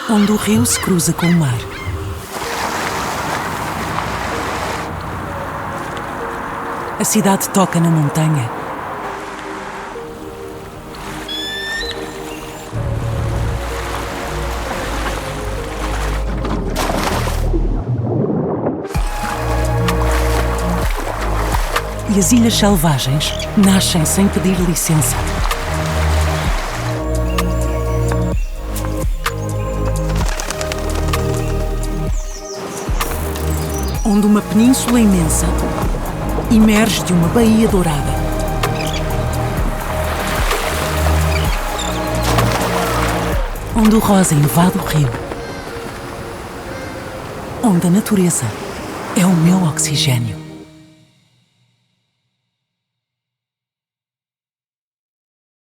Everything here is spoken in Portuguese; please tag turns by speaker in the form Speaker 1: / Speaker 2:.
Speaker 1: onde o rio se cruza com o mar. A cidade toca na montanha. E as ilhas selvagens nascem sem pedir licença. Onde uma península imensa emerge de uma baía dourada. Onde o rosa invade o rio. Onde a natureza é o meu oxigênio.